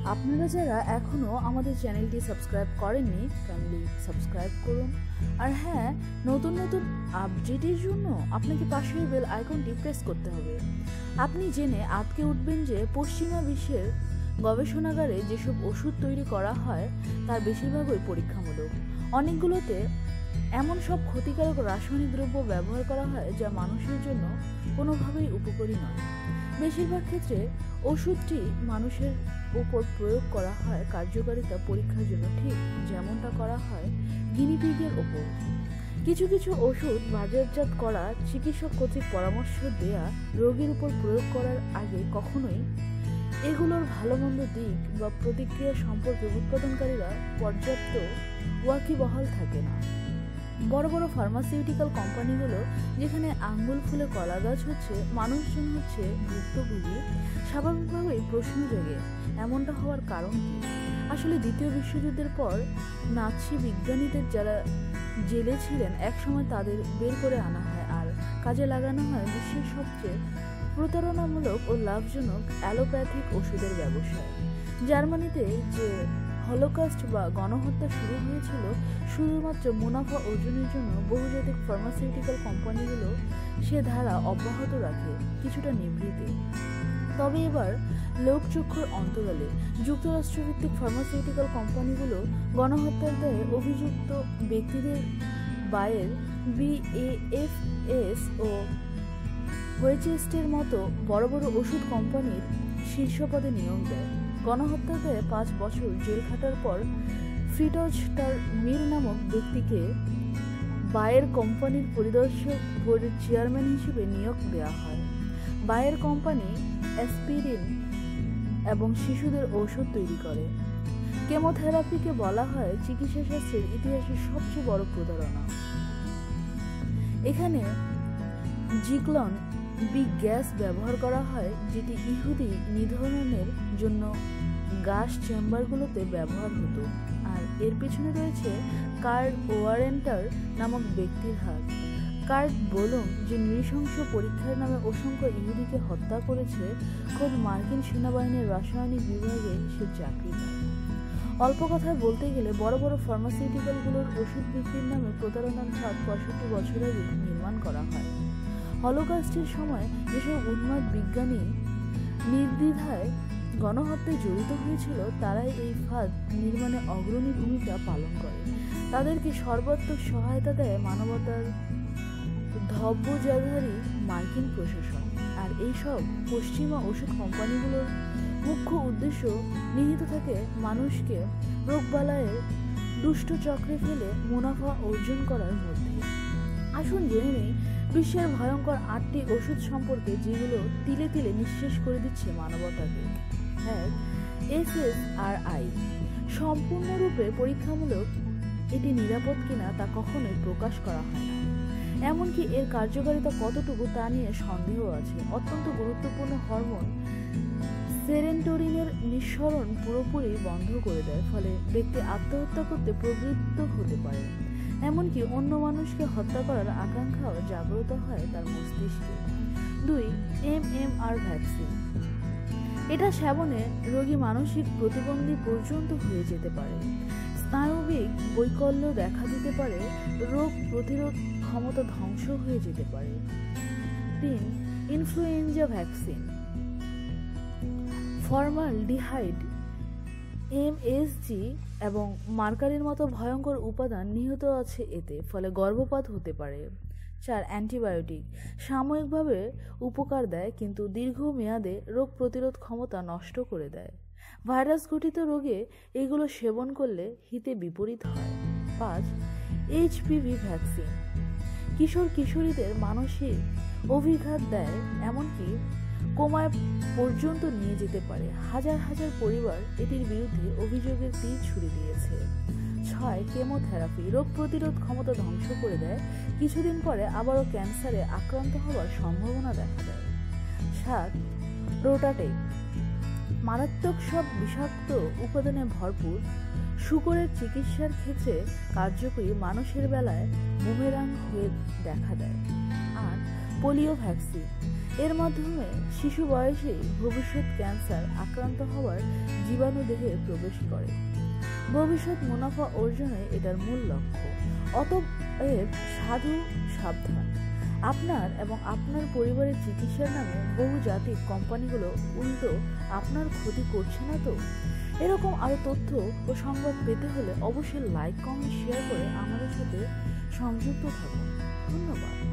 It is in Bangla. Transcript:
আপনারা যারা এখনো আমাদের চ্যানেলটি সাবস্ক্রাইব করেননি কাইন্ডলি সাবস্ক্রাইব করুন। আর হ্যাঁ, নতুন নতুন আপডেটের জন্য আপনাকে পাশের বেল আইকনটি প্রেস করতে হবে। আপনি জেনে আটকে উঠবেন যে পশ্চিমা বিশ্বের গবেষণাগারে যেসব ওষুধ তৈরি করা হয় তার বেশিরভাগই পরীক্ষামূলক। অনেকগুলোতে এমন সব ক্ষতিকারক রাসায়নিক দ্রব্য ব্যবহার করা হয় যা মানুষের জন্য কোনোভাবেই উপকারী নয়। বেশিরভাগ ক্ষেত্রে ওষুধটি মানুষের উপর প্রয়োগ করা হয় কার্যকারিতা পরীক্ষার জন্য, ঠিক যেমনটা করা হয় গিনিপিগের ওপর। কিছু কিছু ওষুধ বাজারজাত করা চিকিৎসক কর্তৃক পরামর্শ দেয়া রোগীর উপর প্রয়োগ করার আগে কখনোই এগুলোর ভালো মন্দ দিক বা প্রতিক্রিয়া সম্পর্কে উৎপাদনকারীরা পর্যাপ্ত ওয়াকিবহাল থাকে না। বড় বড় ফার্মাসিউটিক্যাল কোম্পানিগুলো যেখানে আঙ্গুল ফুলে কলা গাছ হচ্ছে, মানুষজন হচ্ছে ভুক্তভোগী, স্বাভাবিকভাবেই প্রশ্ন জাগে এমনটা হওয়ার কারণ কি? আসলে দ্বিতীয় বিশ্বযুদ্ধের পর নাৎসি বিজ্ঞানীদের যারা জেলে ছিলেন একসময় তাদের বের করে আনা হয় আর কাজে লাগানো হয় বিশ্বের সবচেয়ে প্রতারণামূলক ও লাভজনক অ্যালোপ্যাথিক ওষুধের ব্যবসায়। জার্মানিতে যে হলোকস্ট বা গণহত্যা শুরু হয়েছিল শুধুমাত্র মুনাফা অর্জনের জন্য, বহুজাতিক ফার্মাসিউটিক্যাল কোম্পানিগুলো সে ধারা অব্যাহত রাখে কিছুটা নিভৃতে। তবে এবার লোকচক্ষুর অন্তরালে যুক্তরাষ্ট্রভিত্তিক ফার্মাসিউটিক্যাল কোম্পানিগুলো গণহত্যার দায়ে অভিযুক্ত ব্যক্তিদের বায়ের, BASF ও ওয়েচেস্টের মতো বড় বড় ওষুধ কোম্পানির শীর্ষপদে নিয়োগ দেয়। গণহত্যার দায়ে 5 বছর জেল খাটার পর ফ্রিটজ তার মির নামক ব্যক্তিকে বায়ের কোম্পানির পরিদর্শক বোর্ডের চেয়ারম্যান হিসেবে নিয়োগ দেওয়া হয়। বায়ের কোম্পানি অ্যাসপিরিন এবং শিশুদের ঔষধ তৈরি করে। কেমোথেরাপিকে বলা হয় চিকিৎসাশাস্ত্রের ইতিহাসের সবচেয়ে বড় প্রতারণা। এখানে জিক্লন বি গ্যাস ব্যবহার করা হয়, যেটি ইহুদি নিধনের জন্য গ্যাস চেম্বারগুলোতে ব্যবহার হতো। আর এর পিছনে রয়েছে কার্ড ওয়ারেন্টার নামক ব্যক্তির হাত। কার্ড বলুন যে নৃশংস পরীক্ষার নামে অসংখ্য ইহুদিকে হত্যা করেছে, খোদ মার্কিন সেনাবাহিনীর রাসায়নিক বিভাগে সে চাকরি পায়। অল্প কথায় বলতে গেলে বড় বড় ফার্মাসিউটিক্যালগুলোর ওষুধ বিক্রির নামে প্রতারণার ফাঁদ 65 বছর আগে নির্মাণ করা হয়। হলোকস্টের সময় যেসব উন্মাদ বিজ্ঞানী নির্দ্বিধায় গণহত্যায় জড়িত হয়েছিল তারাই এই ফাঁদ নির্মাণে অগ্রণী ভূমিকা পালন করে। তাদেরকে সর্বাত্মক সহায়তা দেয় মানবতার ধব্বজাধারী মার্কিন প্রশাসন। আর এইসব পশ্চিমা ওষুধ কোম্পানিগুলোর মুখ্য উদ্দেশ্য নিহিত থাকে মানুষকে রোগবালাইয়ের দুষ্ট চক্রে ফেলে মুনাফা অর্জন করার মধ্যে। আসুন জেনে নেই বিশ্বের ভয়ঙ্কর 8টি ওষুধ সম্পর্কে যেগুলো তিলে তিলে নিঃশেষ করে দিচ্ছে মানবতাকে। 1. SSRI সম্পূর্ণরূপে পরীক্ষামূলক। এটি নিরাপদ কিনা তা কখনোই প্রকাশ করা হয় না, এমনকি এর কার্যকারিতা কতটুকু তা নিয়ে সন্দেহ আছে। অত্যন্ত গুরুত্বপূর্ণ হরমোন সেরেন্টোনিনের নিঃসরণ পুরোপুরি বন্ধ করে দেয়, ফলে ব্যক্তি আত্মহত্যা করতে প্রবৃত্ত হতে পারে। এমনকি অন্য মানুষকে হত্যা করার আকাঙ্ক্ষাও জাগ্রত হয় তার মস্তিষ্কে। 2. MMR vaccine. এটা সেবনে রোগী মানসিক প্রতিবন্ধী পর্যন্ত হয়ে যেতে পারে, স্নায়বিক বৈকল্য দেখা দিতে পারে, রোগ প্রতিরোধ ক্ষমতা ধ্বংস হয়ে যেতে পারে। 3. Influenza vaccine. ফর্মালডিহাইড, MSG এবং মার্কারির মতো ভয়ঙ্কর উপাদান নিহিত আছে এতে, ফলে গর্ভপাত হতে পারে। 4. অ্যান্টিবায়োটিক সাময়িকভাবে উপকার দেয় কিন্তু দীর্ঘমেয়াদে রোগ প্রতিরোধ ক্ষমতা নষ্ট করে দেয়। ভাইরাস ঘটিত রোগে এগুলো সেবন করলে হিতে বিপরীত হয়। 5. HPV ভ্যাকসিন কিশোর কিশোরীদের মানসিক অভিঘাত দেয়, এমনকি কোমায় পর্যন্ত নিয়ে যেতে পারে। হাজার হাজার পরিবার এটির বিরুদ্ধে অভিযোগের তীর ছুড়ে দিয়েছে। 6. কেমোথেরাপি রোগ প্রতিরোধ ক্ষমতা ধ্বংস করে দেয়, কিছুদিন পরে আবারও ক্যান্সারে আক্রান্ত হওয়ার সম্ভাবনা দেখা দেয়। 7. রোটাটেক মারাত্মক সব বিষাক্ত উপাদানে ভরপুর, শূকরের চিকিৎসার ক্ষেত্রে কার্যকরী, মানুষের বেলায় বুমেরাং হয়ে দেখা দেয়। 8. পোলিও ভ্যাকসিন এর মাধ্যমে শিশু বয়সেই ভবিষ্যৎ ক্যান্সার আক্রান্ত হওয়ার জীবাণু দেহে প্রবেশ করে। ভবিষ্যৎ মুনাফা অর্জনে এটার মূল লক্ষ্য। অতএব সাধু সাবধান, আপনার এবং আপনার পরিবারের চিকিৎসার নামে বহুজাতিক কোম্পানিগুলো উল্টো আপনার ক্ষতি করছে না তো? এরকম আরো তথ্য ও সংবাদ পেতে হলে অবশ্যই লাইক, কমেন্ট, শেয়ার করে আমাদের সাথে সংযুক্ত থাকুন। ধন্যবাদ।